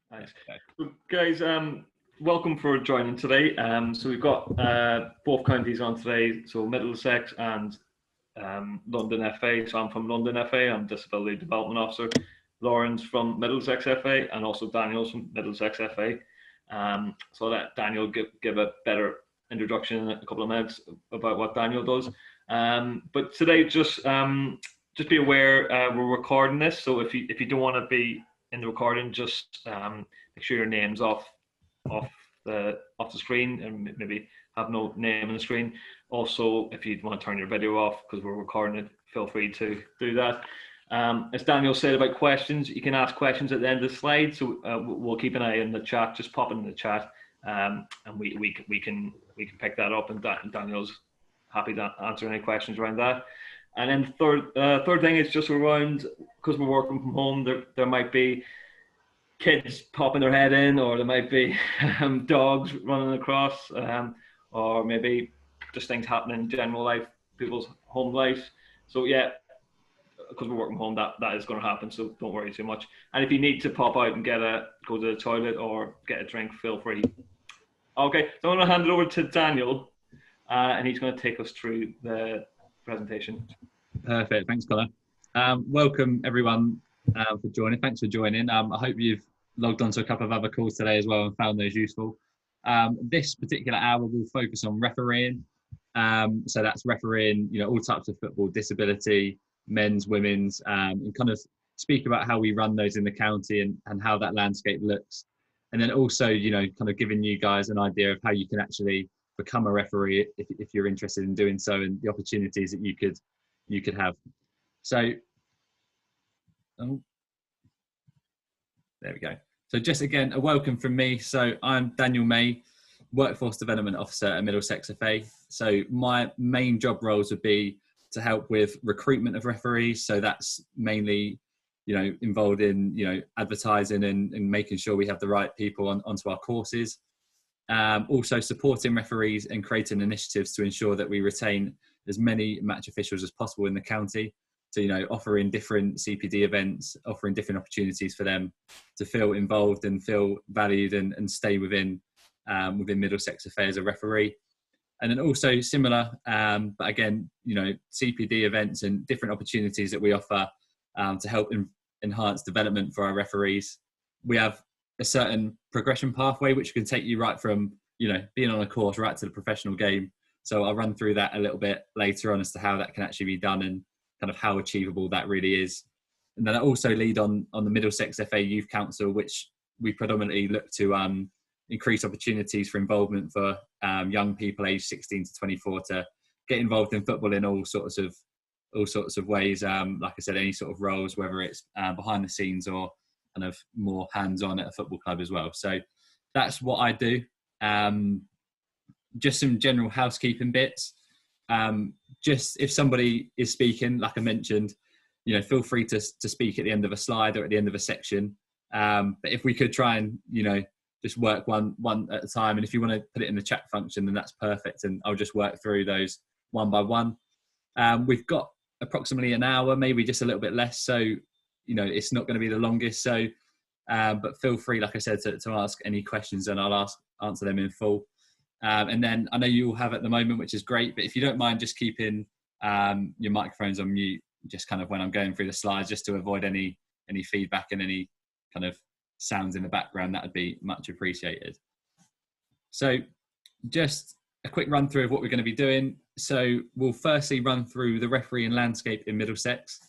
Thanks. Well, guys, welcome for joining today. So we've got both counties on today, so Middlesex and London FA. So I'm from London FA, I'm Disability Development Officer. Lauren's from Middlesex FA, and also Daniel's from Middlesex FA. So I'll let Daniel give a better introduction in a couple of minutes about what Daniel does. But today, just be aware we're recording this, so if you don't want to be in the recording, just make sure your name's off the screen, and maybe have no name on the screen. Also, if you want to turn your video off because we're recording it, feel free to do that. As Daniel said about questions, you can ask questions at the end of the slide, so we'll keep an eye on the chat. Just pop it in the chat, and we can pick that up, and Daniel's happy to answer any questions around that. And then third thing is just around, because we're working from home, there might be kids popping their head in, or there might be dogs running across, or maybe just things happening in general life, people's home life. So yeah, because we're working from home, that is going to happen, so don't worry too much. And if you need to pop out and go to the toilet or get a drink, feel free. Okay, so I'm going to hand it over to Daniel, and he's going to take us through the presentation. Perfect. Thanks, Connor. Welcome everyone for joining. Thanks for joining. I hope you've logged on to a couple of other calls today as well and found those useful. This particular hour will focus on refereeing. So that's refereeing, all types of football, disability, men's, women's, and kind of speak about how we run those in the county and how that landscape looks. And then also, kind of giving you guys an idea of how you can actually become a referee if you're interested in doing so, and the opportunities that you could have. So, there we go. So just again, a welcome from me. So I'm Daniel May, Workforce Development Officer at Middlesex FA. So my main job roles would be to help with recruitment of referees. So that's mainly, involved in, advertising and making sure we have the right people onto our courses. Also supporting referees and creating initiatives to ensure that we retain as many match officials as possible in the county. So, offering different CPD events, offering different opportunities for them to feel involved and feel valued and stay within Middlesex FA as a referee. And then also similar, but again, CPD events and different opportunities that we offer to help enhance development for our referees. We have a certain progression pathway which can take you right from, being on a course right to the professional game. So I'll run through that a little bit later on as to how that can actually be done and kind of how achievable that really is. And then I also lead on the Middlesex FA Youth Council, which we predominantly look to increase opportunities for involvement for young people aged 16 to 24 to get involved in football in all sorts of ways. Like I said, any sort of roles, whether it's behind the scenes or kind of more hands-on at a football club as well. So that's what I do. Just some general housekeeping bits. Just if somebody is speaking, like I mentioned, feel free to speak at the end of a slide or at the end of a section. But if we could try and, just work one at a time. And if you want to put it in the chat function, then that's perfect. And I'll just work through those one by one. We've got approximately an hour, maybe just a little bit less. So, it's not going to be the longest. So, but feel free, like I said, to ask any questions and I'll answer them in full. And then I know you all have at the moment, which is great, but if you don't mind just keeping your microphones on mute, just kind of when I'm going through the slides, just to avoid any feedback and any kind of sounds in the background, that would be much appreciated. So just a quick run through of what we're going to be doing. So we'll firstly run through the refereeing landscape in Middlesex.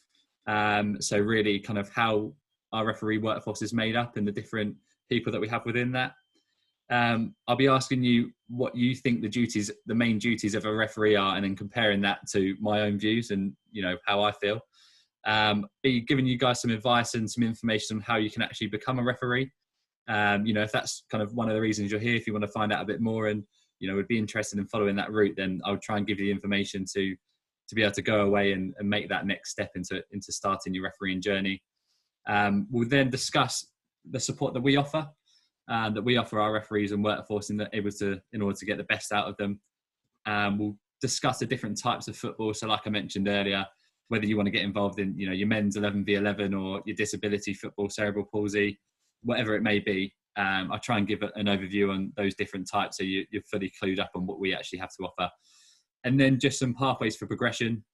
So really kind of how our referee workforce is made up and the different people that we have within that. I'll be asking you what you think the main duties of a referee are, and then comparing that to my own views and, how I feel. Be giving you guys some advice and some information on how you can actually become a referee. If that's kind of one of the reasons you're here, if you want to find out a bit more and, would be interested in following that route, then I'll try and give you the information to be able to go away and make that next step into starting your refereeing journey. We'll then discuss the support that we offer our referees and workforce in order to get the best out of them. We'll discuss the different types of football. So like I mentioned earlier, whether you want to get involved in, your men's 11v11 or your disability football, cerebral palsy, whatever it may be. I try and give an overview on those different types so you're fully clued up on what we actually have to offer. And then just some pathways for progression.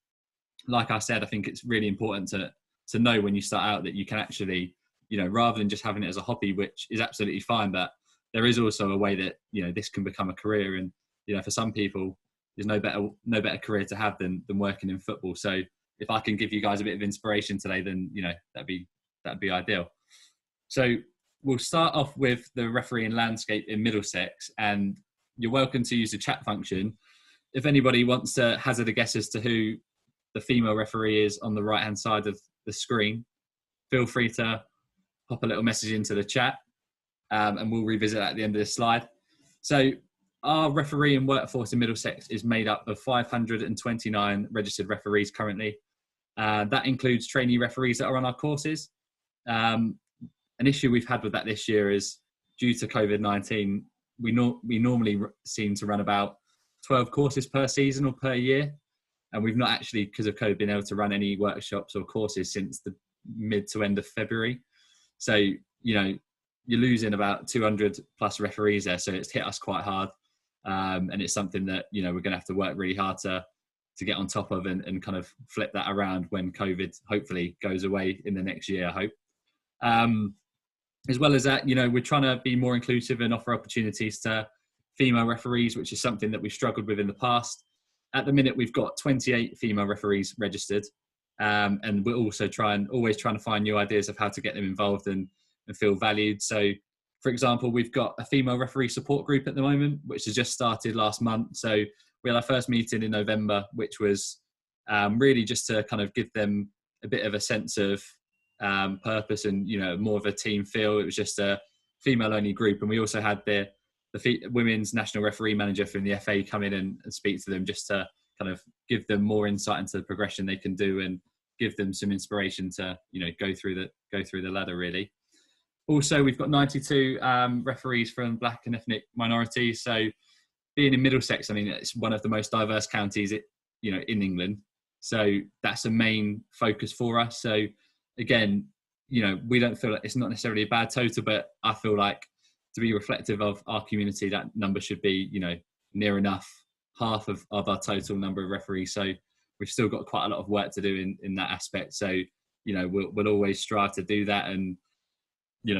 Like I said, I think it's really important to know when you start out that you can actually, rather than just having it as a hobby, which is absolutely fine, but there is also a way that, this can become a career. And, for some people, there's no better career to have than working in football. So if I can give you guys a bit of inspiration today, then, that'd be ideal. So we'll start off with the refereeing landscape in Middlesex, and you're welcome to use the chat function. If anybody wants to hazard a guess as to who the female referee is on the right-hand side of the screen, feel free to pop a little message into the chat, and we'll revisit that at the end of this slide. So our refereeing workforce in Middlesex is made up of 529 registered referees currently. That includes trainee referees that are on our courses. An issue we've had with that this year is due to COVID-19, we normally seem to run about 12 courses per season or per year. And we've not actually, because of COVID, been able to run any workshops or courses since the mid to end of February. So, you're losing about 200 plus referees there. So it's hit us quite hard. And it's something that, we're going to have to work really hard to get on top of and kind of flip that around when COVID hopefully goes away in the next year, I hope. As well as that, we're trying to be more inclusive and offer opportunities to female referees, which is something that we've struggled with in the past. At the minute, we've got 28 female referees registered, and we're also always trying to find new ideas of how to get them involved and feel valued. So, for example, we've got a female referee support group at the moment, which has just started last month. So we had our first meeting in November, which was really just to kind of give them a bit of a sense of purpose and more of a team feel. It was just a female-only group, and we also had the women's national referee manager from the FA come in and speak to them just to kind of give them more insight into the progression they can do and give them some inspiration to go through the ladder really. Also, we've got 92 referees from Black and ethnic minorities. So being in Middlesex, I mean, it's one of the most diverse counties in England. So that's a main focus for us. So again, we don't feel like it's not necessarily a bad total, but I feel like to be reflective of our community, that number should be, near enough half of our total number of referees. So we've still got quite a lot of work to do in that aspect. So, we'll always strive to do that. And,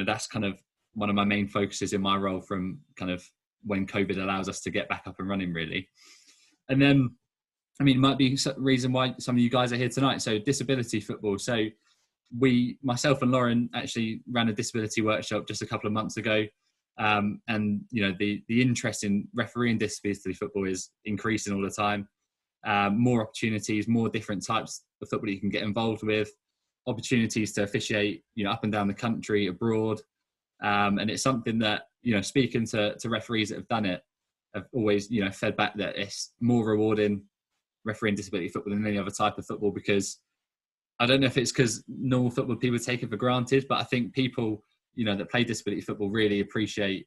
that's kind of one of my main focuses in my role from kind of when COVID allows us to get back up and running really. And then, I mean, it might be a reason why some of you guys are here tonight. So disability football. So myself and Lauren actually ran a disability workshop just a couple of months ago. And the interest in refereeing disability football is increasing all the time. More opportunities, more different types of football you can get involved with, opportunities to officiate, up and down the country, abroad. And it's something that, speaking to referees that have done it, have always, fed back that it's more rewarding refereeing disability football than any other type of football, because I don't know if it's because normal football people take it for granted, but I think people, that play disability football really appreciate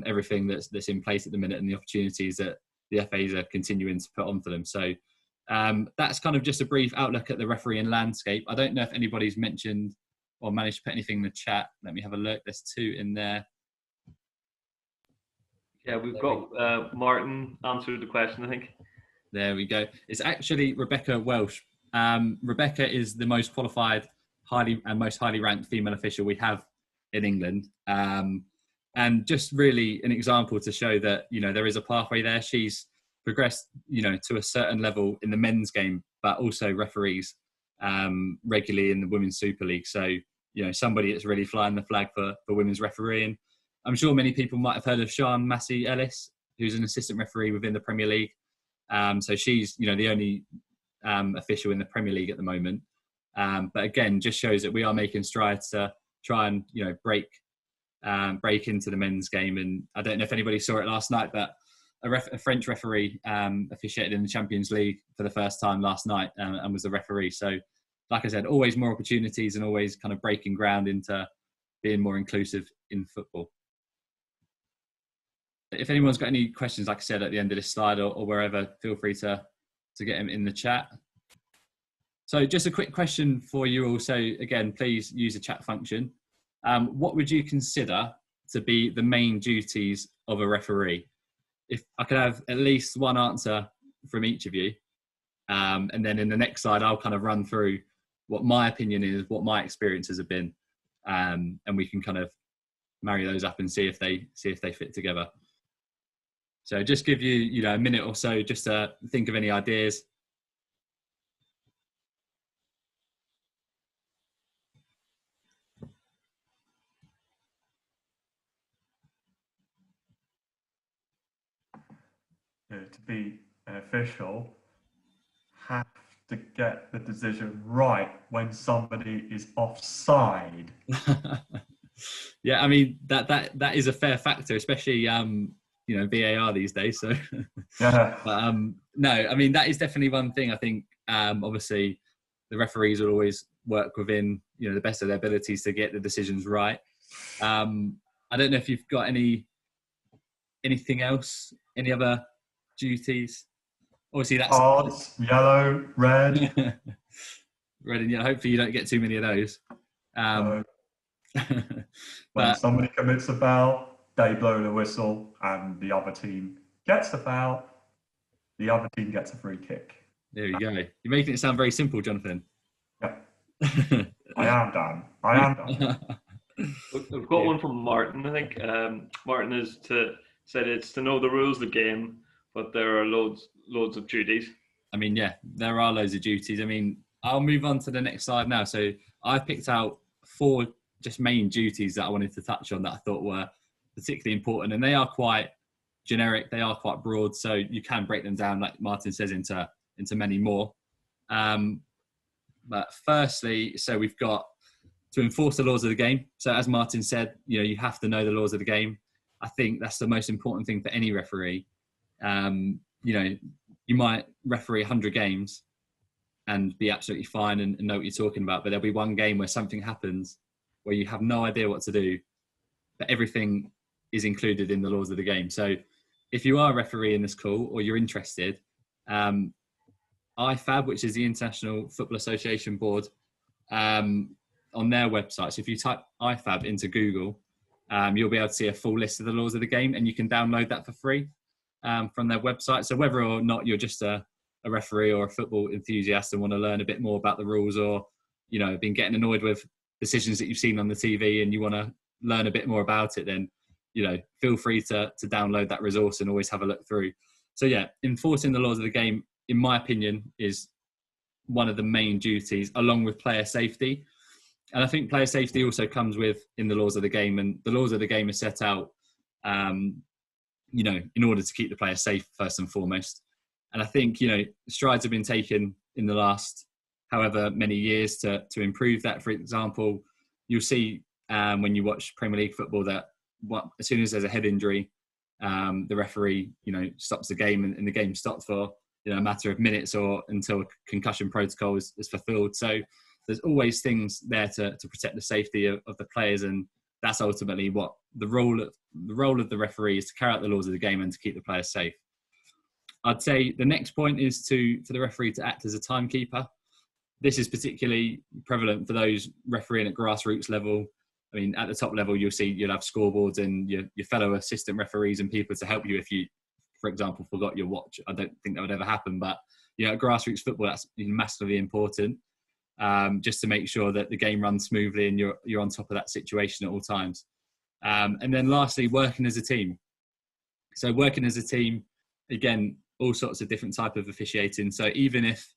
everything that's in place at the minute and the opportunities that the FAs are continuing to put on for them. So that's kind of just a brief outlook at the refereeing landscape. I don't know if anybody's mentioned or managed to put anything in the chat. Let me have a look. There's 2 in there. Yeah, we've got Martin answered the question, I think. There we go. It's actually Rebecca Welsh. Rebecca is the most qualified, most highly ranked female official we have in England. And just really an example to show that, there is a pathway there. She's progressed, to a certain level in the men's game, but also referees regularly in the Women's Super League. So, somebody that's really flying the flag for women's refereeing. I'm sure many people might have heard of Sian Massey Ellis, who's an assistant referee within the Premier League. So she's, the only official in the Premier League at the moment. But again, just shows that we are making strides to try and, break into the men's game. And I don't know if anybody saw it last night, but a French referee officiated in the Champions League for the first time last night and was the referee. So like I said, always more opportunities and always kind of breaking ground into being more inclusive in football. If anyone's got any questions, like I said, at the end of this slide or wherever, feel free to get them in the chat. So just a quick question for you all. So again, please use the chat function. What would you consider to be the main duties of a referee? If I could have at least one answer from each of you, and then in the next slide, I'll kind of run through what my opinion is, what my experiences have been, and we can kind of marry those up and see if they fit together. So just give you a minute or so just to think of any ideas. To be an official, have to get the decision right when somebody is offside. Yeah, I mean that is a fair factor, especially VAR these days. So Yeah. but no, I mean that is definitely one thing. I think obviously the referees will always work within the best of their abilities to get the decisions right. I don't know if you've got anything else, any other duties. Obviously that's cards, yellow, red. Red and yellow. Hopefully you don't get too many of those. When somebody commits a foul, they blow the whistle and the other team gets the foul. The other team gets a free kick. There you go. You're making it sound very simple, Jonathan. Yep. I am done. We've got one from Martin, I think. Martin said it's to know the rules of the game, but there are loads of duties. I mean, yeah, there are loads of duties. I mean, I'll move on to the next slide now. So I've picked out 4 just main duties that I wanted to touch on that I thought were particularly important, and they are quite generic. They are quite broad, so you can break them down, like Martin says, into many more. But firstly, so we've got to enforce the laws of the game. So as Martin said, you have to know the laws of the game. I think that's the most important thing for any referee. You might referee 100 games and be absolutely fine and know what you're talking about, but there'll be one game where something happens where you have no idea what to do, but everything is included in the laws of the game. So if you are a referee in this call or you're interested, IFAB, which is the International Football Association Board, on their website. So if you type IFAB into Google, you'll be able to see a full list of the laws of the game, and you can download that for free from their website. So whether or not you're just a referee or a football enthusiast and want to learn a bit more about the rules, or been getting annoyed with decisions that you've seen on the TV and you want to learn a bit more about it, then feel free to download that resource and always have a look through. So yeah, enforcing the laws of the game, in my opinion, is one of the main duties, along with player safety. And I think player safety also comes in the laws of the game, and the laws of the game are set out, in order to keep the player safe first and foremost. And I think, strides have been taken in the last however many years to improve that. For example, you'll see when you watch Premier League football that as soon as there's a head injury, the referee, stops the game, and the game stops for a matter of minutes or until a concussion protocol is fulfilled. So there's always things there to protect the safety of the players, and that's ultimately what the role of the referee is, to carry out the laws of the game and to keep the players safe. I'd say the next point is for the referee to act as a timekeeper. This is particularly prevalent for those refereeing at grassroots level. I mean, at the top level, you'll have scoreboards and your fellow assistant referees and people to help you if you, for example, forgot your watch. I don't think that would ever happen, but at grassroots football, that's massively important, just to make sure that the game runs smoothly and you're on top of that situation at all times. And then lastly, working as a team. So working as a team, again, all sorts of different type of officiating. So even if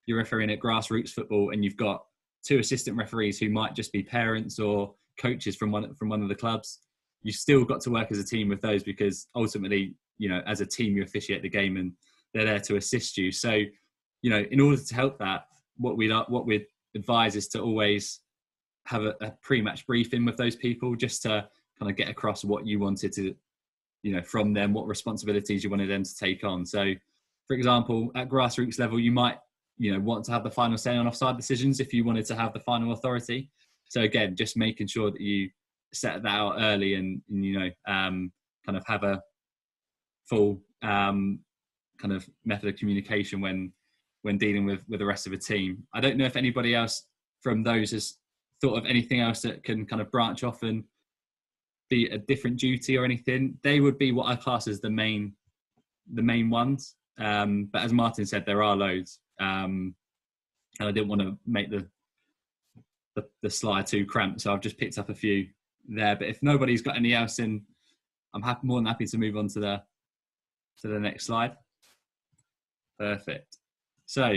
you're refereeing at grassroots football and you've got 2 assistant referees who might just be parents or coaches from one of the clubs, you've still got to work as a team with those, because ultimately, as a team, you officiate the game and they're there to assist you. So, in order to help that, what we'd advise is to always have a pre-match briefing with those people, just to kind of get across what you wanted to, from them, what responsibilities you wanted them to take on. So, for example, at grassroots level, you might, want to have the final say on offside decisions if you wanted to have the final authority. So again, just making sure that you set that out early and kind of have a full kind of method of communication when dealing with the rest of the team. I don't know if anybody else from those has thought of anything else that can kind of branch off and be a different duty or anything, they would be what I class as the main ones. But as Martin said, there are loads, and I didn't want to make the slide too cramped, so I've just picked up a few there. But if nobody's got any else, then I'm more than happy to move on to the next slide. Perfect. So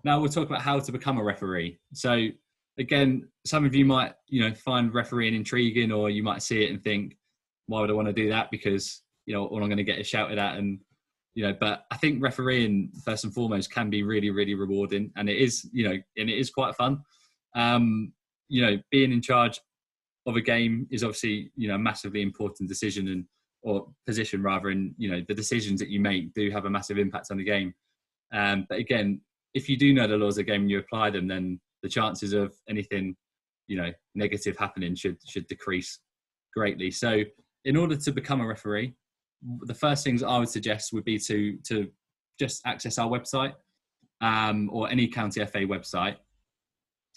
now we'll talk about how to become a referee. So again, some of you might, find refereeing intriguing, or you might see it and think, why would I want to do that? Because, all I'm going to get is shouted at. And, but I think refereeing first and foremost can be really, really rewarding. And it is, and it is quite fun. Being in charge of a game is obviously, a massively important decision or position rather. And, the decisions that you make do have a massive impact on the game. But again, if you do know the laws of the game and you apply them, then the chances of anything, negative happening should decrease greatly. So in order to become a referee, the first things I would suggest would be to just access our website, or any county FA website,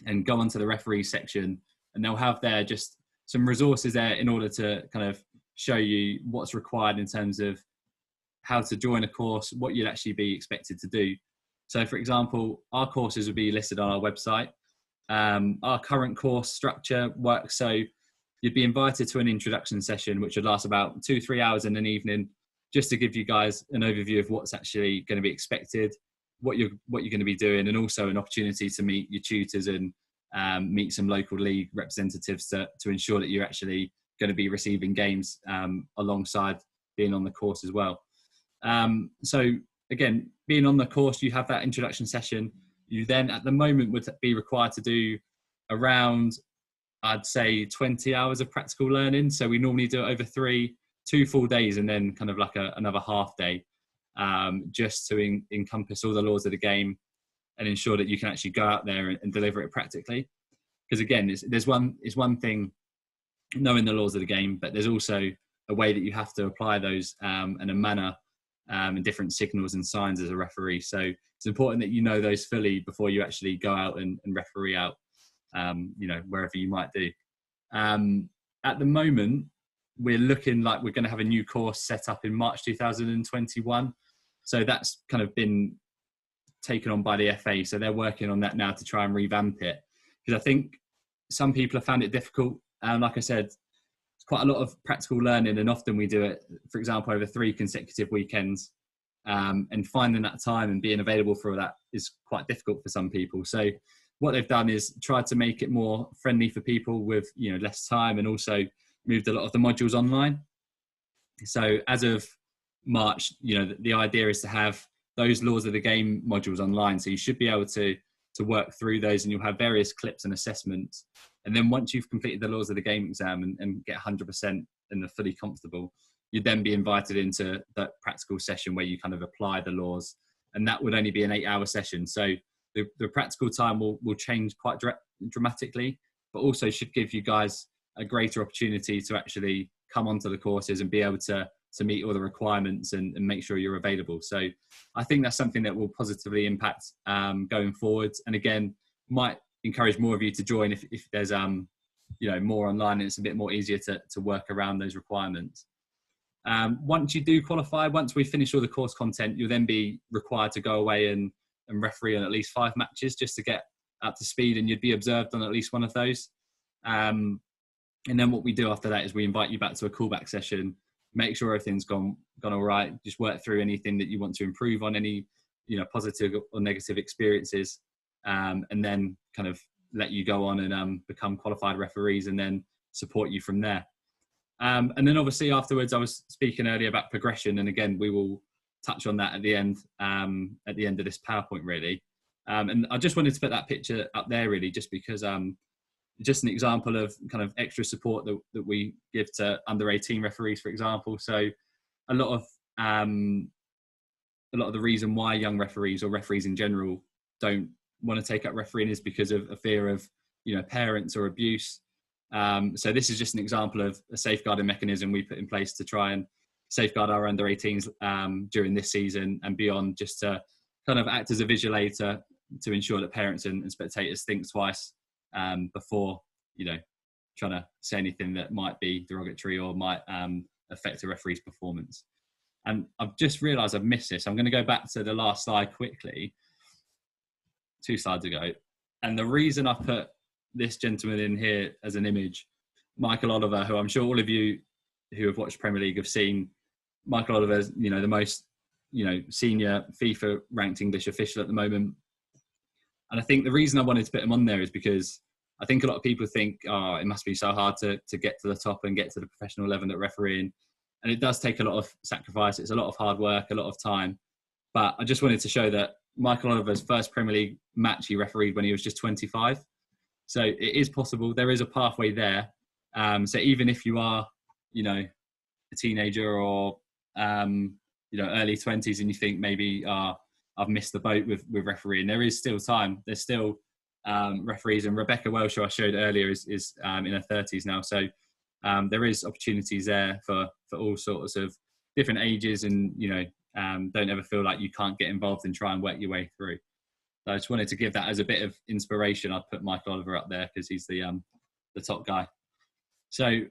and go onto the referee section, and they'll have there just some resources there in order to kind of show you what's required in terms of how to join a course, what you'd actually be expected to do. So for example, our courses would be listed on our website. Our current course structure works so you'd be invited to an introduction session, which would last about 2-3 hours in an evening, just to give you guys an overview of what's actually going to be expected, what you're going to be doing, and also an opportunity to meet your tutors and meet some local league representatives to ensure that you're actually going to be receiving games alongside being on the course as well. So again, being on the course, you have that introduction session. You then, at the moment, would be required to do around, I'd say, 20 hours of practical learning. So we normally do it over 2 full days, and then kind of like another half day, just to encompass all the laws of the game and ensure that you can actually go out there and deliver it practically. Because again, it's one thing knowing the laws of the game, but there's also a way that you have to apply those, and a manner, and different signals and signs as a referee. So it's important that you know those fully before you actually go out and referee out, wherever you might do. At the moment, we're looking like we're going to have a new course set up in March 2021. So that's kind of been taken on by the FA. So they're working on that now to try and revamp it. Because I think some people have found it difficult. Like I said, it's quite a lot of practical learning, and often we do it, for example, over 3 consecutive weekends. And finding that time and being available for that is quite difficult for some people. So what they've done is tried to make it more friendly for people with, less time, and also moved a lot of the modules online. So as of March, the idea is to have those laws of the game modules online. So you should be able to work through those, and you'll have various clips and assessments. And then once you've completed the laws of the game exam and get 100% and are fully comfortable, you'd then be invited into that practical session where you kind of apply the laws. And that would only be an 8-hour session. So the practical time will change quite dramatically, but also should give you guys a greater opportunity to actually come onto the courses and be able to meet all the requirements and make sure you're available. So I think that's something that will positively impact going forwards. And again, might encourage more of you to join if there's more online and it's a bit more easier to work around those requirements. Once you do qualify, once we finish all the course content, you'll then be required to go away and referee on at least 5 matches just to get up to speed, and you'd be observed on at least one of those. And then what we do after that is we invite you back to a callback session, make sure everything's gone all right, just work through anything that you want to improve on, any positive or negative experiences, and then kind of let you go on and become qualified referees, and then support you from there. And then obviously afterwards, I was speaking earlier about progression, and again we will touch on that at the end of this PowerPoint really. And I just wanted to put that picture up there really, just because just an example of kind of extra support that we give to under 18 referees, for example. So a lot of the reason why young referees or referees in general don't want to take up refereeing is because of a fear of parents or abuse. So this is just an example of a safeguarding mechanism we put in place to try and safeguard our under 18s during this season and beyond, just to kind of act as a visual aid to ensure that parents and spectators think twice before trying to say anything that might be derogatory or might affect a referee's performance. And I've just realised I've missed this. I'm going to go back to the last slide quickly, 2 slides ago. And the reason I put this gentleman in here as an image, Michael Oliver, who I'm sure all of you who have watched Premier League have seen. Michael Oliver is, the most, senior FIFA ranked English official at the moment. And I think the reason I wanted to put him on there is because I think a lot of people think, it must be so hard to get to the top and get to the professional level at refereeing. And it does take a lot of sacrifice. It's a lot of hard work, a lot of time. But I just wanted to show that Michael Oliver's first Premier League match he refereed when he was just 25. So it is possible. There is a pathway there. So even if you are, a teenager or, early 20s and you think maybe I've missed the boat with refereeing, there is still time. There's still referees. And Rebecca Welsh, who I showed earlier, is in her 30s now. So there is opportunities there for all sorts of different ages, and don't ever feel like you can't get involved and try and work your way through. So I just wanted to give that as a bit of inspiration. I'd put Michael Oliver up there because he's the top guy. So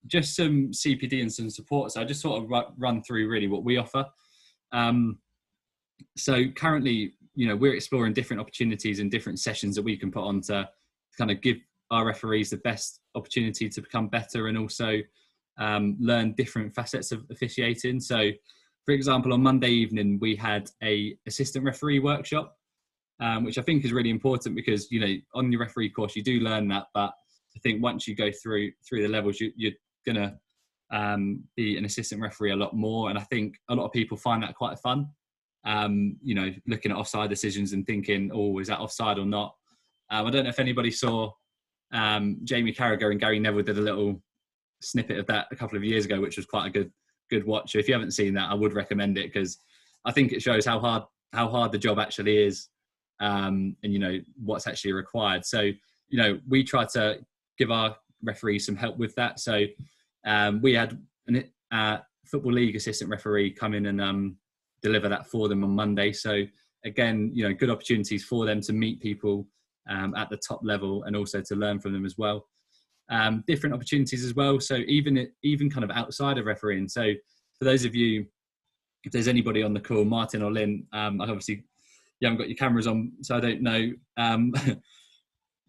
just some CPD and some support. So I just sort of run through really what we offer. So currently, we're exploring different opportunities and different sessions that we can put on to kind of give our referees the best opportunity to become better and also learn different facets of officiating. So, for example, on Monday evening, we had a assistant referee workshop, which I think is really important because, on your referee course, you do learn that. But I think once you go through the levels, you're going to be an assistant referee a lot more. And I think a lot of people find that quite fun, looking at offside decisions and thinking, oh, is that offside or not? I don't know if anybody saw Jamie Carragher and Gary Neville did a little snippet of that a couple of years ago, which was quite a good watch. So if you haven't seen that, I would recommend it because I think it shows how hard the job actually is, and what's actually required. So we try to give our referees some help with that. So we had a Football League assistant referee come in and deliver that for them on Monday. So again, good opportunities for them to meet people at the top level and also to learn from them as well. Different opportunities as well. So even kind of outside of refereeing. So for those of you, if there's anybody on the call, Martin or Lynn, obviously you haven't got your cameras on, so I don't know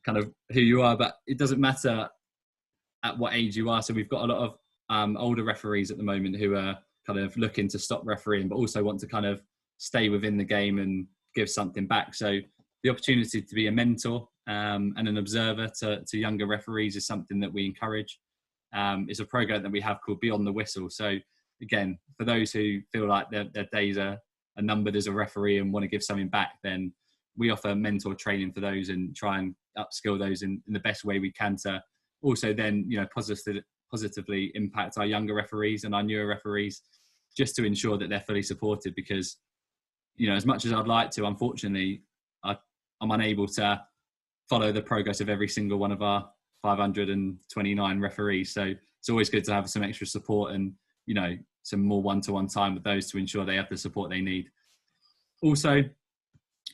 kind of who you are, but it doesn't matter at what age you are. So we've got a lot of older referees at the moment who are kind of looking to stop refereeing, but also want to kind of stay within the game and give something back. So the opportunity to be a mentor and an observer to younger referees is something that we encourage. It's a program that we have called Beyond the Whistle. So again, for those who feel like their days are numbered as a referee and want to give something back, then we offer mentor training for those and try and upskill those in the best way we can to also then, positively impact our younger referees and our newer referees, just to ensure that they're fully supported. Because, as much as I'd like to, unfortunately, I'm unable to follow the progress of every single one of our 529 referees. So it's always good to have some extra support and, some more one-to-one time with those to ensure they have the support they need. Also,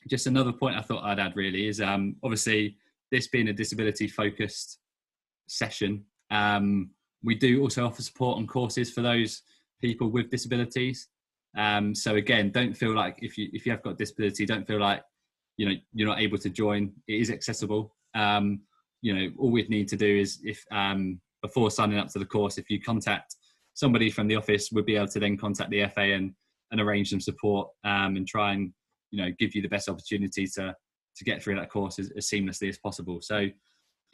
just another point I thought I'd add really is obviously this being a disability focused session, we do also offer support on courses for those people with disabilities. So again, don't feel like if you have got a disability, don't feel like you're not able to join. It is accessible. All we'd need to do is if before signing up to the course, if you contact somebody from the office, we'll be able to then contact the FA and arrange some support and try and give you the best opportunity to get through that course as seamlessly as possible. So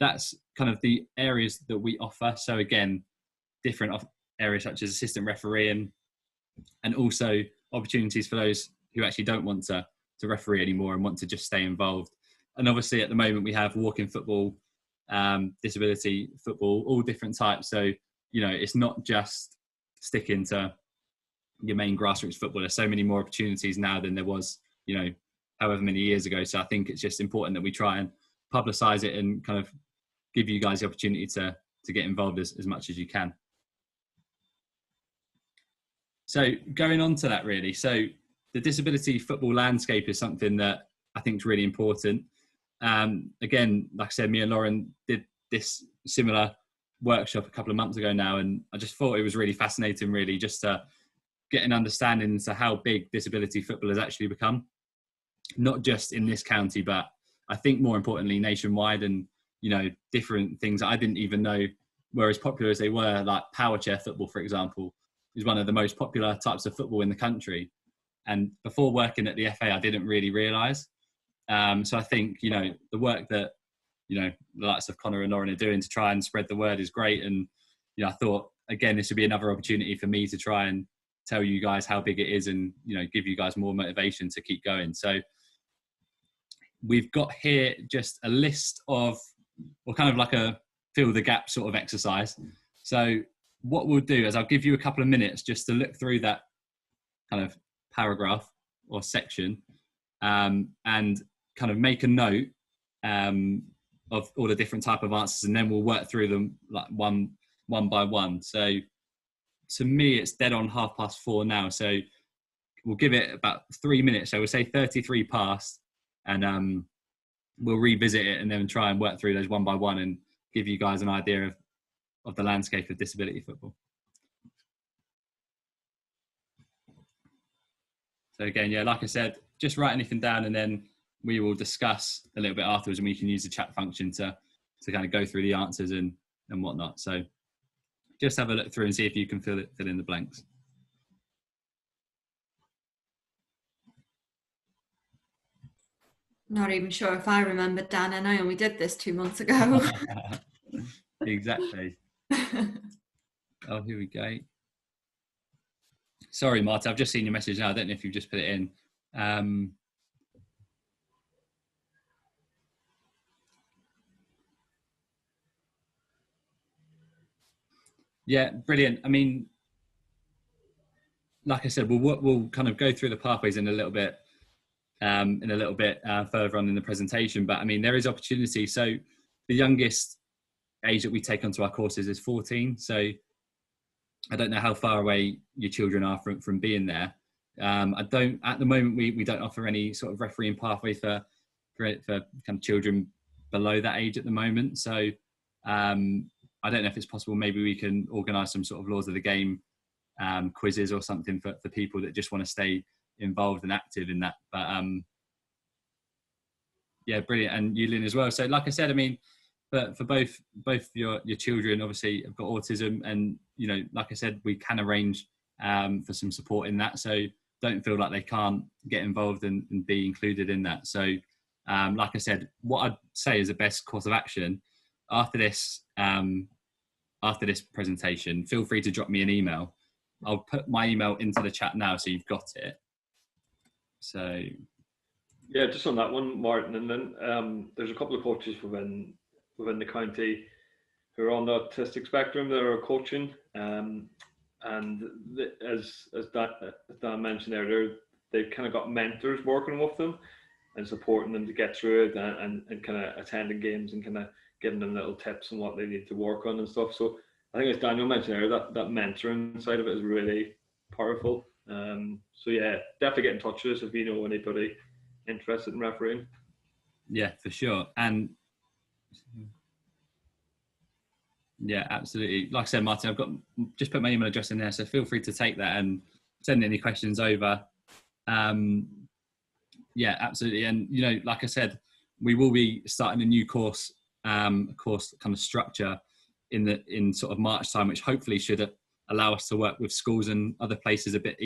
that's kind of the areas that we offer. So again, different areas such as assistant refereeing, and also opportunities for those who actually don't want to referee anymore and want to just stay involved. And obviously at the moment we have walking football, disability football, all different types. So, it's not just sticking to your main grassroots football. There's so many more opportunities now than there was, however many years ago. So I think it's just important that we try and publicise it and kind of give you guys the opportunity to get involved as much as you can. So going on to that really, so the disability football landscape is something that I think is really important. Again, like I said, me and Lauren did this similar workshop a couple of months ago now, and I just thought it was really fascinating, really, just to get an understanding as to how big disability football has actually become, not just in this county, but I think more importantly nationwide. And different things that I didn't even know were as popular as they were, like power chair football, for example, is one of the most popular types of football in the country. And before working at the FA, I didn't really realise. So I think, the work that, the likes of Connor and Lauren are doing to try and spread the word is great. And, I thought, again, this would be another opportunity for me to try and tell you guys how big it is and, give you guys more motivation to keep going. So we've got here just a list of, or kind of like a fill the gap sort of exercise. So what we'll do is I'll give you a couple of minutes just to look through that kind of paragraph or section, and kind of make a note of all the different type of answers, and then we'll work through them like one by one. So to me, it's dead on 4:30 now. So we'll give it about 3 minutes. So we'll say 33 past, and we'll revisit it and then try and work through those one by one and give you guys an idea of the landscape of disability football. So again, yeah, like I said, just write anything down and then we will discuss a little bit afterwards, and we can use the chat function to kind of go through the answers and whatnot. So just have a look through and see if you can fill in the blanks. Not even sure if I remembered, Dan, and I only did this 2 months ago. Exactly. Oh, here we go. Sorry, Marta, I've just seen your message now. I don't know if you've just put it in. Yeah, brilliant. I mean, like I said, we'll kind of go through the pathways in a little bit further on in the presentation. But I mean, there is opportunity. So the youngest age that we take onto our courses is 14. So I don't know how far away your children are from being there. At the moment, we don't offer any sort of refereeing pathway for kind of children below that age at the moment. So I don't know if it's possible. Maybe we can organise some sort of laws of the game quizzes or something for people that just want to stay involved and active in that. But yeah, brilliant. And you, Lynn, as well. So like I said, I mean, for both your children obviously have got autism, and like I said, we can arrange for some support in that. So don't feel like they can't get involved and be included in that. So like I said, what I'd say is the best course of action after this presentation, feel free to drop me an email. I'll put my email into the chat now so you've got it. So yeah, just on that one, Martin, and then there's a couple of coaches within the county who are on the autistic spectrum that are coaching, and as Dan mentioned earlier, they've kind of got mentors working with them and supporting them to get through it, and kind of attending games and kind of giving them little tips on what they need to work on and stuff. So I think, as Daniel mentioned earlier, that mentoring side of it is really powerful. So yeah, definitely get in touch with us if you know anybody interested in refereeing. Yeah, for sure. And yeah, absolutely. Like I said, Martin, I've got just put my email address in there, so feel free to take that and send any questions over. Yeah, absolutely. And like I said, we will be starting a new course kind of structure in sort of March time, which hopefully should allow us to work with schools and other places a bit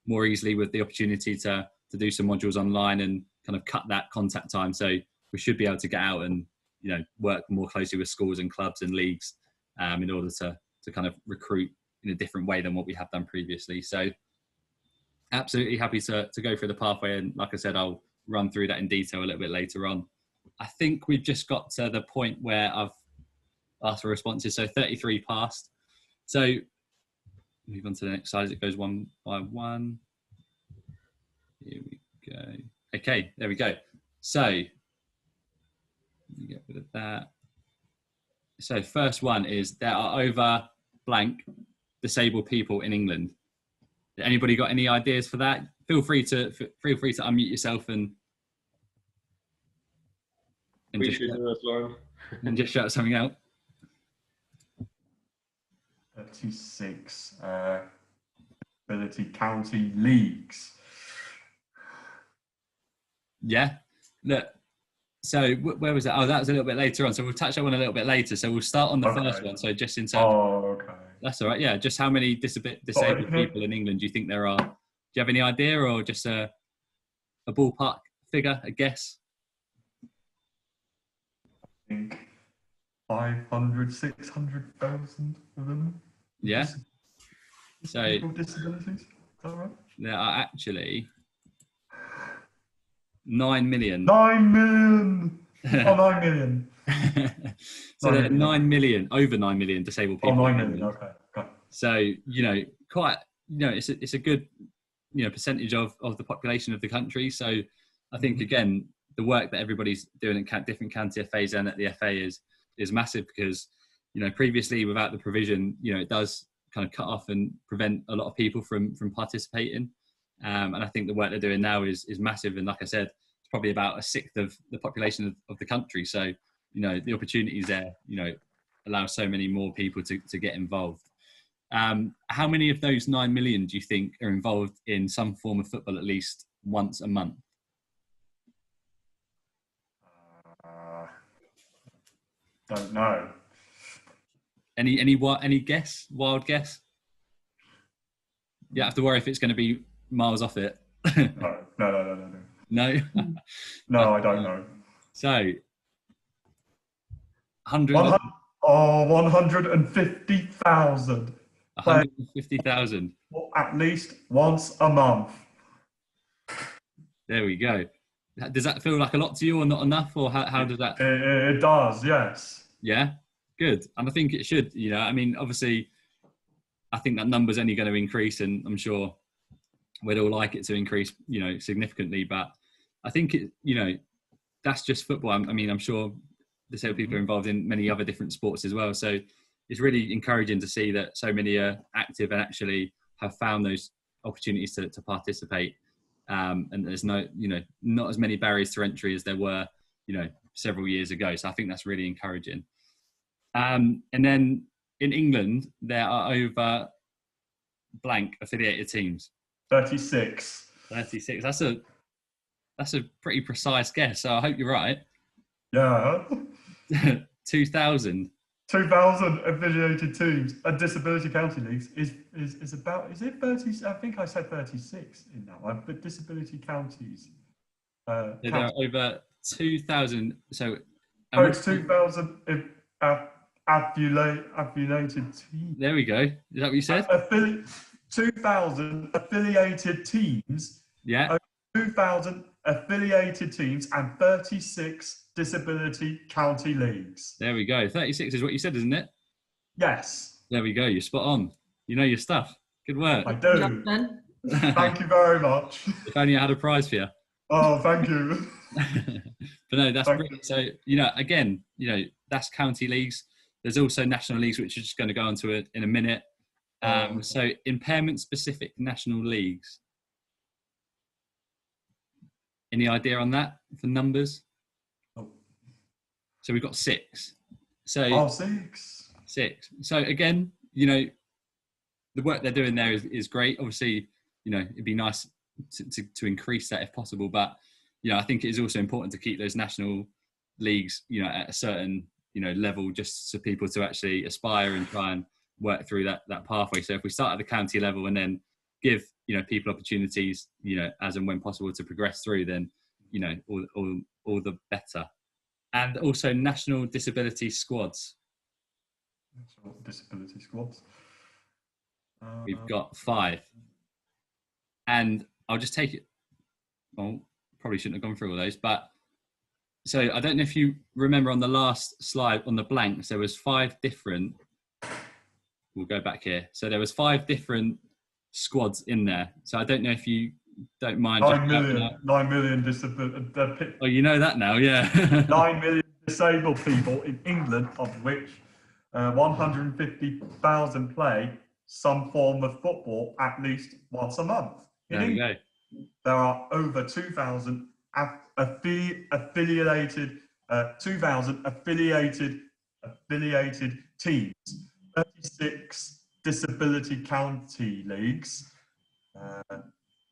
more easily, with the opportunity to do some modules online and kind of cut that contact time. So we should be able to get out and work more closely with schools and clubs and leagues in order to kind of recruit in a different way than what we have done previously. So absolutely happy to go through the pathway, and like I said, I'll run through that in detail a little bit later on. I think we've just got to the point where I've asked for responses, so 33 passed. So move on to the next slide as it goes one by one. Here we go. Okay, there we go. So let me get rid of that. So first one is, there are over blank disabled people in England. Anybody got any ideas for that? Feel free to unmute yourself and We should do this, Lauren. And just shout something out. 36 disability county leagues. Yeah. Look. So where was that? Oh, that was a little bit later on. So we'll touch that one a little bit later. So we'll start on the first one. So just in terms. Oh, okay. That's all right. Yeah. Just how many disabled people in England do you think there are? Do you have any idea, or just a ballpark figure, a guess? I think 500, 600,000 of them. Yeah. So people with disabilities. Is that right? There are actually 9 million. 9 million. Oh, 9 million. So there are 9 million, over 9 million disabled people. Oh, 9 million. Okay. So quite it's a good percentage of the population of the country. So I think again the work that everybody's doing at different county FAs and at the FA is massive, because previously without the provision it does kind of cut off and prevent a lot of people from participating, and I think the work they're doing now is massive. And like I said, it's probably about a sixth of the population of the country. So the opportunities there allow so many more people to get involved. How many of those 9 million do you think are involved in some form of football at least once a month? Don't know. Any guess? Wild guess? You have to worry if it's going to be miles off it. No. No? No, I don't know. So, 150,000. 150,000. At least once a month. There we go. Does that feel like a lot to you, or not enough, or how does that? It does, yes. Yeah, good. And I think it should. Obviously, I think that number's only going to increase, and I'm sure we'd all like it to increase, significantly. But I think that's just football. I'm sure disabled people are involved in many other different sports as well. So it's really encouraging to see that so many are active and actually have found those opportunities to participate. And there's not as many barriers to entry as there were, several years ago. So I think that's really encouraging. And then in England, there are over blank affiliated teams. 36. 36. That's a pretty precise guess. So I hope you're right. Yeah. 2,000. 2,000 affiliated teams. And disability county leagues is it 30? I think I said 36 in that one. But disability counties. There are over 2,000. So it's 2,000 affiliated teams. There we go. Is that what you said? 2,000 affiliated teams. Yeah. 2,000 affiliated teams and 36 disability county leagues. There we go. 36 is what you said, isn't it? Yes. There we go. You're spot on. You know your stuff. Good work. I do. Thank you very much. If only I had a prize for you. Oh, thank you. But no, that's brilliant. So, again, that's county leagues. There's also national leagues, which we're just going to go on to in a minute. So impairment-specific national leagues. Any idea on that for numbers? Oh. So we've got 6. So 6. 6. So again, the work they're doing there is great. Obviously, it'd be nice to increase that if possible. But, I think it is also important to keep those national leagues, at a certain, level, just so people to actually aspire and try and work through that pathway. So if we start at the county level and then give people opportunities as and when possible to progress through, then all the better. And also national disability squads. Disability squads. We've got 5, and I'll just take it. Well, probably shouldn't have gone through all those, but so I don't know if you remember on the last slide on the blanks there was 5 different. We'll go back here. So there was 5 different squads in there. So I don't know if you don't mind. 9 million disabled. Oh, you know that now, yeah. 9 million disabled people in England, of which 150,000 play some form of football at least once a month. There we go. There are over 2,000 affiliated 2,000 affiliated teams, 36 disability county leagues,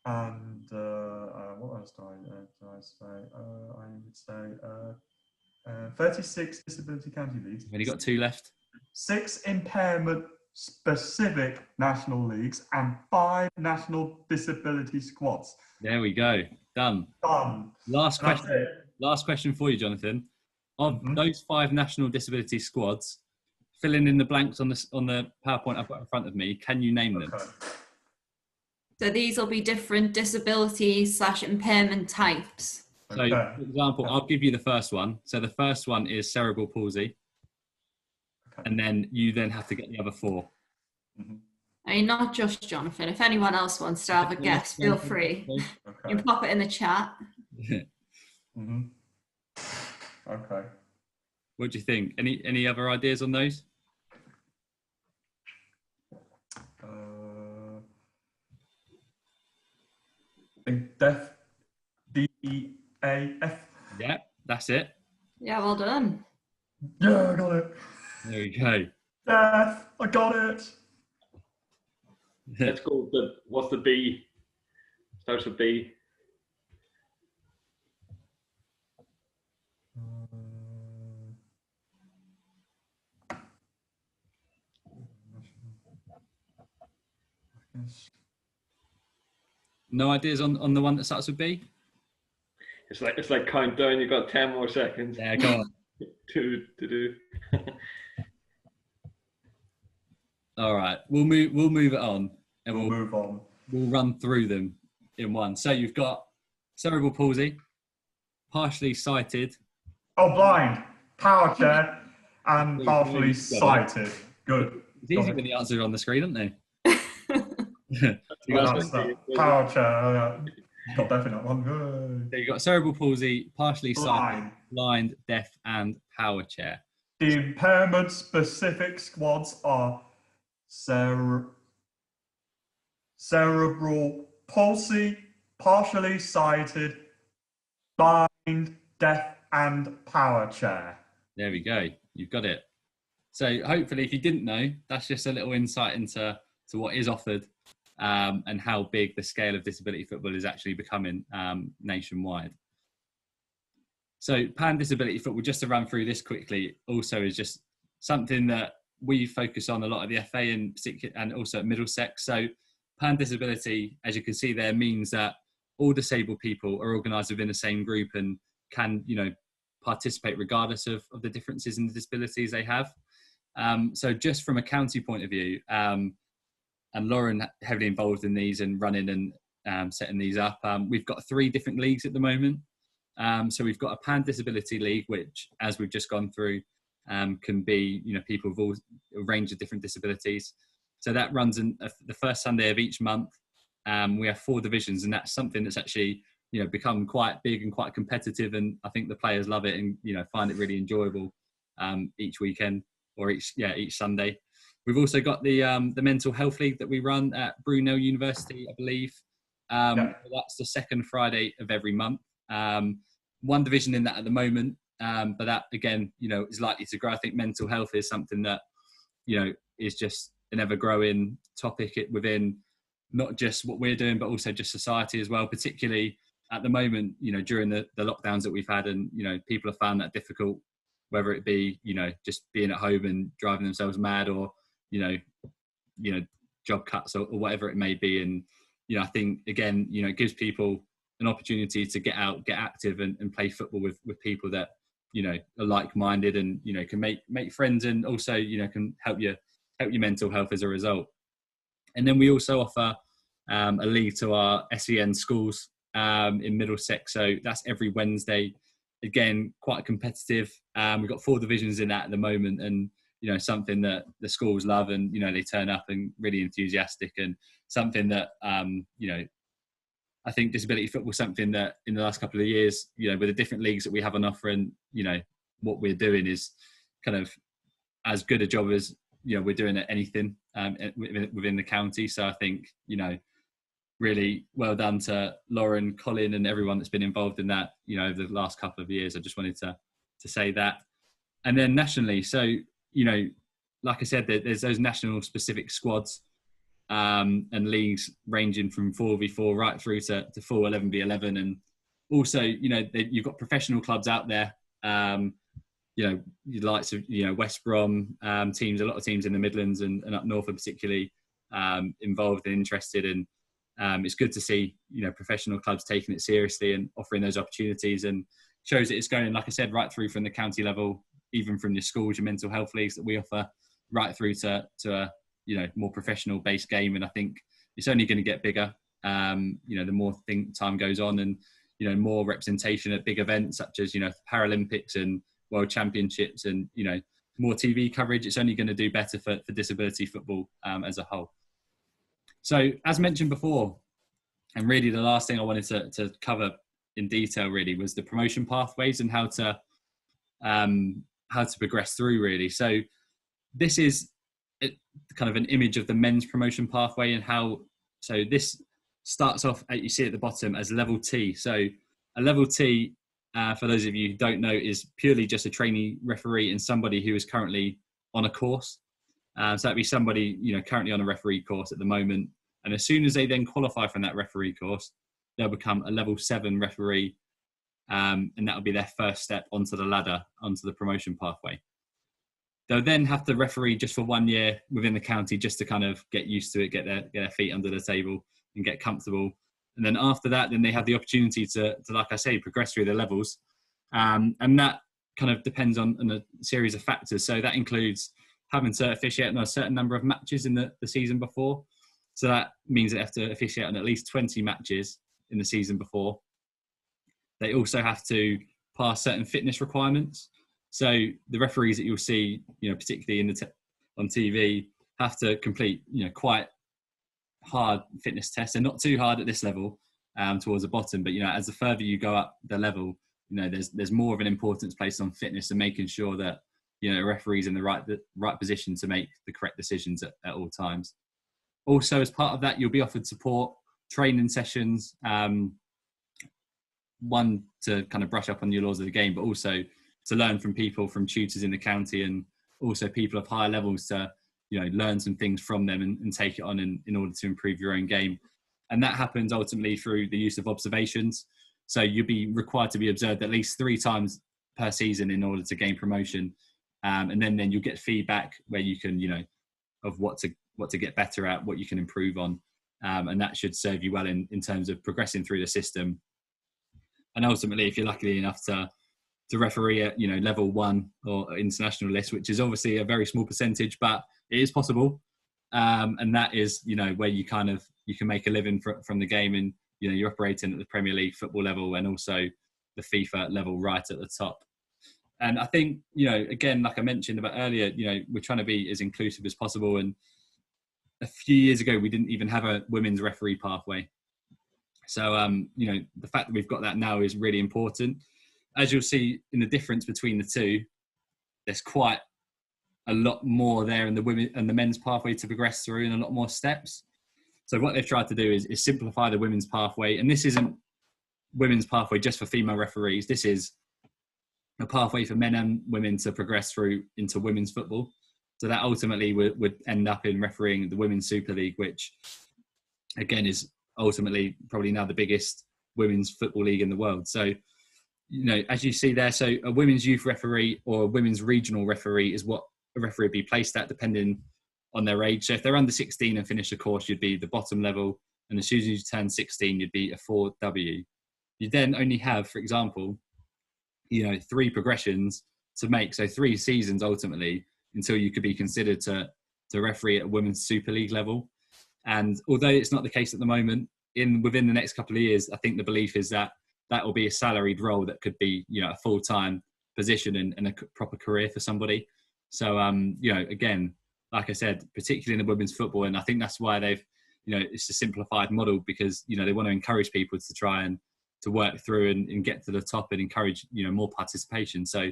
and what else did I say? I would say 36 disability county leagues. We've only got 2 left. 6 impairment-specific national leagues and 5 national disability squads. There we go. Done. Last question. Last question for you, Jonathan. Of those 5 national disability squads, filling in the blanks on the PowerPoint I've got in front of me, can you name them? So these will be different disability/impairment types. So, for example, I'll give you the first one. So the first one is cerebral palsy. And then you then have to get the other 4. I mean, not just Jonathan. If anyone else wants to have a guess, feel free. You can pop it in the chat. Okay. What do you think? Any other ideas on those? I think deaf, DEAF. Yeah, that's it. Yeah, well done. Yeah, I got it. There we go. Deaf, I got it. Let's go. What's the B? Starts with B. No ideas on the one that starts with B? It's like countdown. You've got 10 more seconds. Yeah, go on. to do. All right, we'll move it on, and we'll move on. We'll run through them in one. So you've got cerebral palsy, partially sighted. Oh, blind, power chair, and partially sighted. Good. It's easy when the answers are on the screen, aren't they? Power chair. Got definite one. So you've got cerebral palsy, partially sighted, blind, deaf, and power chair. The impairment-specific squads are cerebral palsy, partially sighted, blind, deaf, and power chair. There we go. You've got it. So hopefully, if you didn't know, that's just a little insight into what is offered and how big the scale of disability football is actually becoming nationwide. So pan disability football, just to run through this quickly, also is just something that we focus on a lot at the FA in particular, and also at Middlesex. So pan disability, as you can see there, means that all disabled people are organised within the same group and can, participate regardless of the differences in the disabilities they have. So just from a county point of view, and Lauren heavily involved in these and running and setting these up, we've got 3 different leagues at the moment. So we've got a pan disability league, which, as we've just gone through, can be, people with a range of different disabilities. So that runs the first Sunday of each month. We have 4 divisions, and that's something that's actually, become quite big and quite competitive. And I think the players love it and, find it really enjoyable each weekend or each Sunday. We've also got the mental health league that we run at Brunel University, I believe. That's the second Friday of every month. 1 division in that at the moment, but that again, is likely to grow. I think mental health is something that, is just an ever-growing topic within not just what we're doing, but also just society as well. Particularly at the moment, during the lockdowns that we've had, and people have found that difficult, whether it be just being at home and driving themselves mad, or job cuts or whatever it may be. And I think again, it gives people an opportunity to get out, get active, and play football with people that are like-minded, and can make friends, and also can help your mental health as a result. And then we also offer a league to our SEN schools in Middlesex. So that's every Wednesday. Again, quite competitive. We've got 4 divisions in that at the moment, and something that the schools love, and they turn up and really enthusiastic, and something that I think disability football is something that in the last couple of years, with the different leagues that we have on offer, and what we're doing is kind of as good a job as we're doing at anything within the county. So I think really well done to Lauren, Colin, and everyone that's been involved in that over the last couple of years. I just wanted to say that. And then nationally, so, you know, like I said, there's those national specific squads and leagues ranging from 4v4 right through to full 11v11. And also, you know, you've got professional clubs out there, you know, the likes of, you know, West Brom teams, a lot of teams in the Midlands and up north are particularly involved and interested. And it's good to see, you know, professional clubs taking it seriously and offering those opportunities, and shows that it's going, like I said, right through from the county level, even from your schools, your mental health leagues that we offer, right through to a, you know, more professional based game. And I think it's only going to get bigger, you know, the more time goes on, and, you know, more representation at big events such as, you know, Paralympics and World Championships, and, you know, more TV coverage. It's only going to do better for disability football as a whole. So as mentioned before, and really the last thing I wanted to cover in detail really was the promotion pathways and how to progress through really. So this is kind of an image of the men's promotion pathway, and how, so this starts off at, you see at the bottom, as level T. So a level T, for those of you who don't know, is purely just a trainee referee and somebody who is currently on a course. So that'd be somebody, you know, currently on a referee course at the moment. And as soon as they then qualify from that referee course, they'll become a level 7 referee. And that'll be their first step onto the ladder, onto the promotion pathway. They'll then have to referee just for 1 year within the county, just to kind of get used to it, get their feet under the table and get comfortable. And then after that, then they have the opportunity to like I say, progress through the levels. And that kind of depends on a series of factors. So that includes having to officiate on a certain number of matches in the season before. So that means they have to officiate on at least 20 matches in the season before. They also have to pass certain fitness requirements. So the referees that you'll see, you know, particularly on TV, have to complete, you know, quite hard fitness tests. They're not too hard at this level towards the bottom, but, you know, as the further you go up the level, you know, there's more of an importance placed on fitness and making sure that, you know, a referee's in the right position to make the correct decisions at all times. Also, as part of that, you'll be offered support, training sessions, one to kind of brush up on your laws of the game, but also to learn from people, from tutors in the county, and also people of higher levels to, you know, learn some things from them and take it on in order to improve your own game. And that happens ultimately through the use of observations. So you'll be required to be observed at least 3 times per season in order to gain promotion. And then you'll get feedback where you can, you know, of what to get better at, what you can improve on. And that should serve you well in terms of progressing through the system. And ultimately, if you're lucky enough to referee at, you know, level 1 or international list, which is obviously a very small percentage, but it is possible. And that is, you know, where you can make a living from the game, and, you know, you're operating at the Premier League football level and also the FIFA level right at the top. And I think, you know, again, like I mentioned about earlier, you know, we're trying to be as inclusive as possible. And a few years ago, we didn't even have a women's referee pathway. So, you know, the fact that we've got that now is really important. As you'll see in the difference between the two, there's quite a lot more there in the women and the men's pathway to progress through, and a lot more steps. So what they've tried to do is simplify the women's pathway. And this isn't women's pathway just for female referees. This is a pathway for men and women to progress through into women's football. So that ultimately would end up in refereeing the Women's Super League, which again is ultimately probably now the biggest women's football league in the world. So, you know, as you see there, so a women's youth referee or a women's regional referee is what a referee would be placed at depending on their age. So if they're under 16 and finish a course, you'd be the bottom level. And as soon as you turn 16, you'd be a 4W. You then only have, for example, you know, 3 progressions to make. So 3 seasons ultimately until you could be considered to referee at a women's Super League level. And although it's not the case at the moment, within the next couple of years, I think the belief is that will be a salaried role that could be, you know, a full-time position and a proper career for somebody. So, you know, again, like I said, particularly in the women's football, and I think that's why they've, you know, it's a simplified model because, you know, they want to encourage people to try and to work through and get to the top and encourage, you know, more participation. So,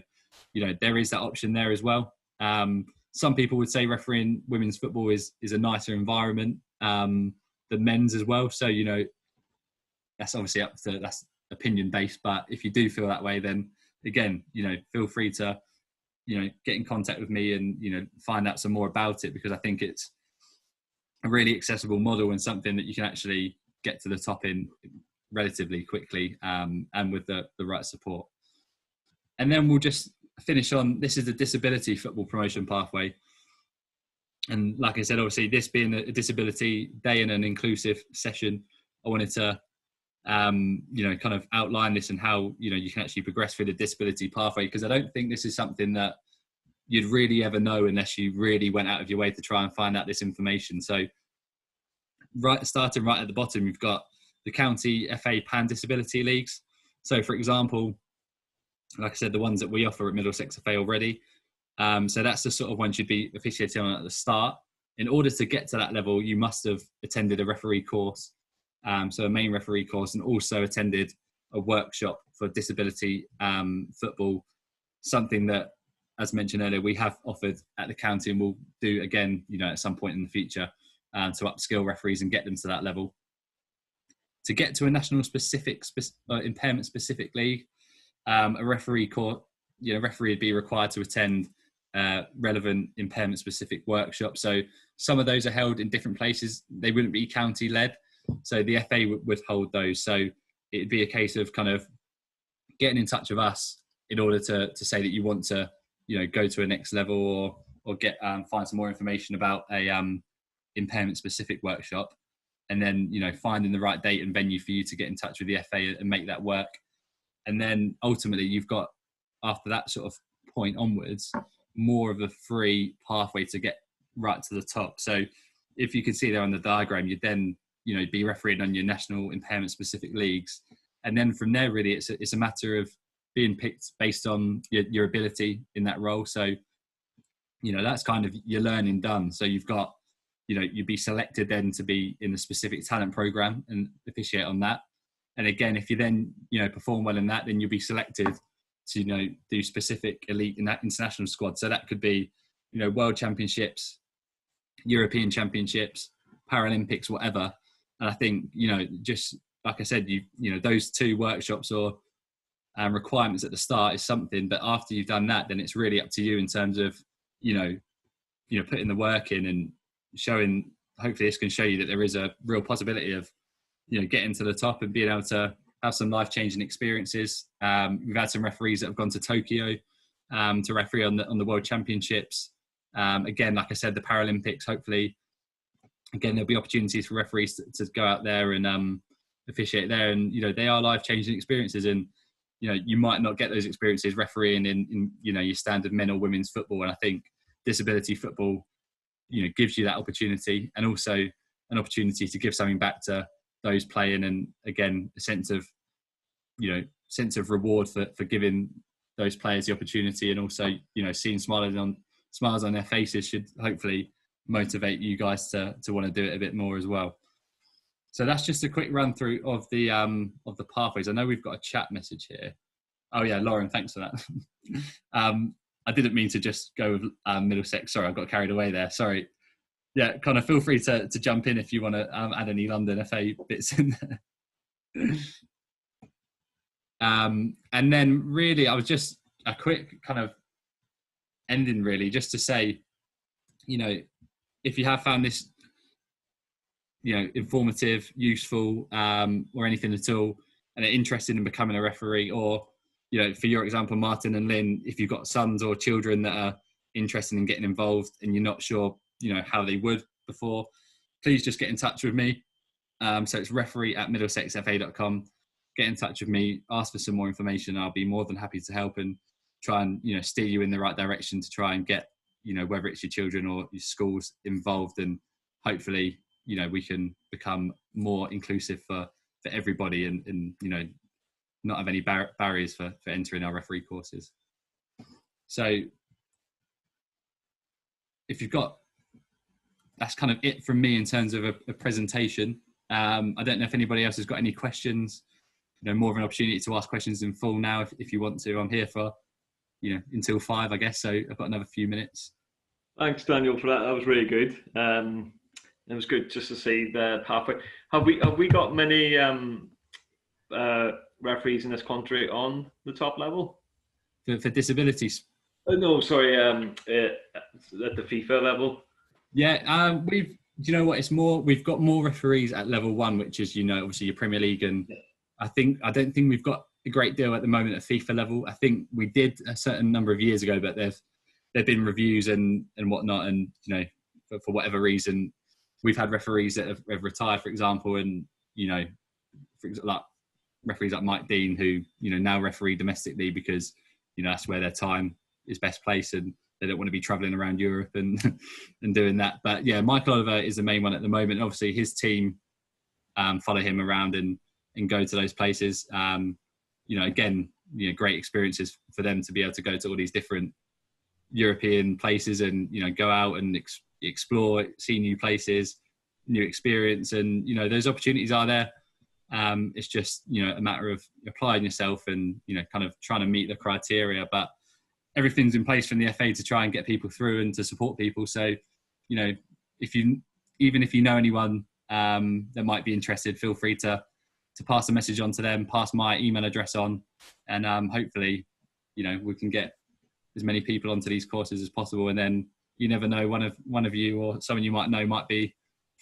you know, there is that option there as well. Some people would say refereeing women's football is a nicer environment than men's as well. So, you know, that's obviously that's opinion based, but if you do feel that way, then again, feel free to, get in contact with me and, find out some more about it, because I think it's a really accessible model and something that you can actually get to the top in relatively quickly, and with the right support. And then we'll just finish on, this is the disability football promotion pathway. And like I said, obviously this being a disability day and an inclusive session, I wanted to, kind of outline this and how, you can actually progress through the disability pathway, because I don't think this is something that you'd really ever know unless you really went out of your way to try and find out this information. So starting right at the bottom, you've got the County FA Pan Disability Leagues. So for example, like I said, the ones that we offer at Middlesex FA already. So that's the sort of ones you'd be officiating on at the start. In order to get to that level, you must have attended a referee course, so a main referee course, and also attended a workshop for disability football, something that, as mentioned earlier, we have offered at the county and will do again, at some point in the future, to upskill referees and get them to that level. To get to a national impairment specific league, a referee would be required to attend relevant impairment specific workshops. So some of those are held in different places. They wouldn't be county led, so the FA would hold those. So it'd be a case of kind of getting in touch with us in order to say that you want to, go to a next level or get find some more information about a impairment specific workshop, and then finding the right date and venue for you to get in touch with the FA and make that work. And then ultimately you've got, after that sort of point onwards, more of a free pathway to get right to the top. So if you can see there on the diagram, you'd then be refereeing on your national impairment specific leagues, and then from there really it's a matter of being picked based on your ability in that role. So that's kind of your learning done. So you've got you'd be selected then to be in the specific talent program and officiate on that. And again, if you then perform well in that, then you'll be selected to do specific elite in that international squad. So that could be world championships, European championships, Paralympics, whatever. And I think just like I said, those two workshops or requirements at the start is something, but after you've done that, then it's really up to you in terms of putting the work in and showing. Hopefully this can show you that there is a real possibility of getting to the top and being able to have some life-changing experiences. We've had some referees that have gone to Tokyo to referee on the World Championships. Again, like I said, the Paralympics, hopefully, again, there'll be opportunities for referees to go out there and officiate there. And, they are life-changing experiences. And, you might not get those experiences refereeing in your standard men or women's football. And I think disability football, gives you that opportunity, and also an opportunity to give something back to those playing, and again a sense of reward for giving those players the opportunity, and also seeing smiles on their faces should hopefully motivate you guys to want to do it a bit more as well. So that's just a quick run through of the pathways. I know we've got a chat message here. Oh yeah, Lauren, thanks for that. I didn't mean to just go with Middlesex. Sorry, I got carried away there. Sorry. Yeah, kind of feel free to jump in if you want to add any London FA bits in there. And then really, I was just a quick kind of ending really, just to say, if you have found this, informative, useful, or anything at all, and are interested in becoming a referee, or, for your example, Martin and Lynn, if you've got sons or children that are interested in getting involved and you're not sure, how they would before, please just get in touch with me. So it's referee@middlesexfa.com. Get in touch with me, ask for some more information. I'll be more than happy to help and try and, steer you in the right direction to try and get, whether it's your children or your schools involved, and hopefully, we can become more inclusive for everybody and not have any barriers for entering our referee courses. So if you've got, that's kind of it from me in terms of a presentation. I don't know if anybody else has got any questions, more of an opportunity to ask questions in full now if you want to. I'm here for, until 5, I guess, so I've got another few minutes. Thanks, Daniel, for that. That was really good. It was good just to see the pathway. Have we got many referees in this country on the top level? for disabilities. No, sorry. At the FIFA level. Yeah, do you know what? It's more. We've got more referees at level 1, which is, obviously your Premier League, and I don't think we've got a great deal at the moment at FIFA level. I think we did a certain number of years ago, but there've been reviews and whatnot, and for whatever reason, we've had referees that have retired, for example, and like referees like Mike Dean, who now referee domestically because that's where their time is best placed, and they don't want to be travelling around Europe and and doing that. But yeah, Michael Oliver is the main one at the moment. Obviously, his team follow him around and go to those places. Again, great experiences for them to be able to go to all these different European places and go out and explore, see new places, new experience, and those opportunities are there. It's just a matter of applying yourself and kind of trying to meet the criteria, but everything's in place from the FA to try and get people through and to support people. So if you know anyone that might be interested, feel free to pass a message on to them, pass my email address on, and hopefully we can get as many people onto these courses as possible. And then you never know, one of you or someone you might know might be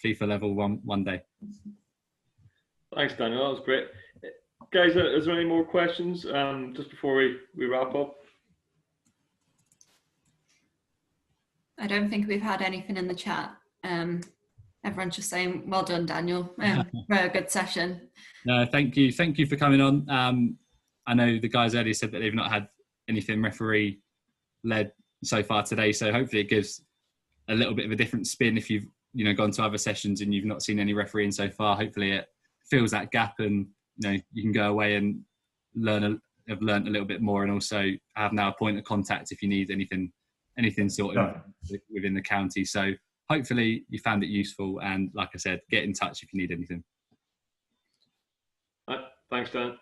FIFA level one day. Thanks, Daniel. That was great. Guys, is there any more questions just before we wrap up? I don't think we've had anything in the chat. Everyone's just saying, well done, Daniel, for a good session. No, thank you. Thank you for coming on. I know the guys earlier said that they've not had anything referee-led so far today, so hopefully it gives a little bit of a different spin if you've gone to other sessions and you've not seen any refereeing so far. Hopefully it fills that gap, and you can go away and have learned a little bit more, and also have now a point of contact if you need anything sort of within the county. So hopefully you found it useful, and like I said, get in touch if you need anything. Thanks, Dan.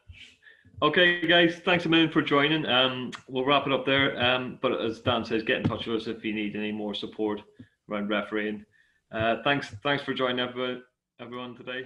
Okay, guys, thanks a million for joining. We'll wrap it up there. But as Dan says, get in touch with us if you need any more support around refereeing. Thanks for joining everyone today.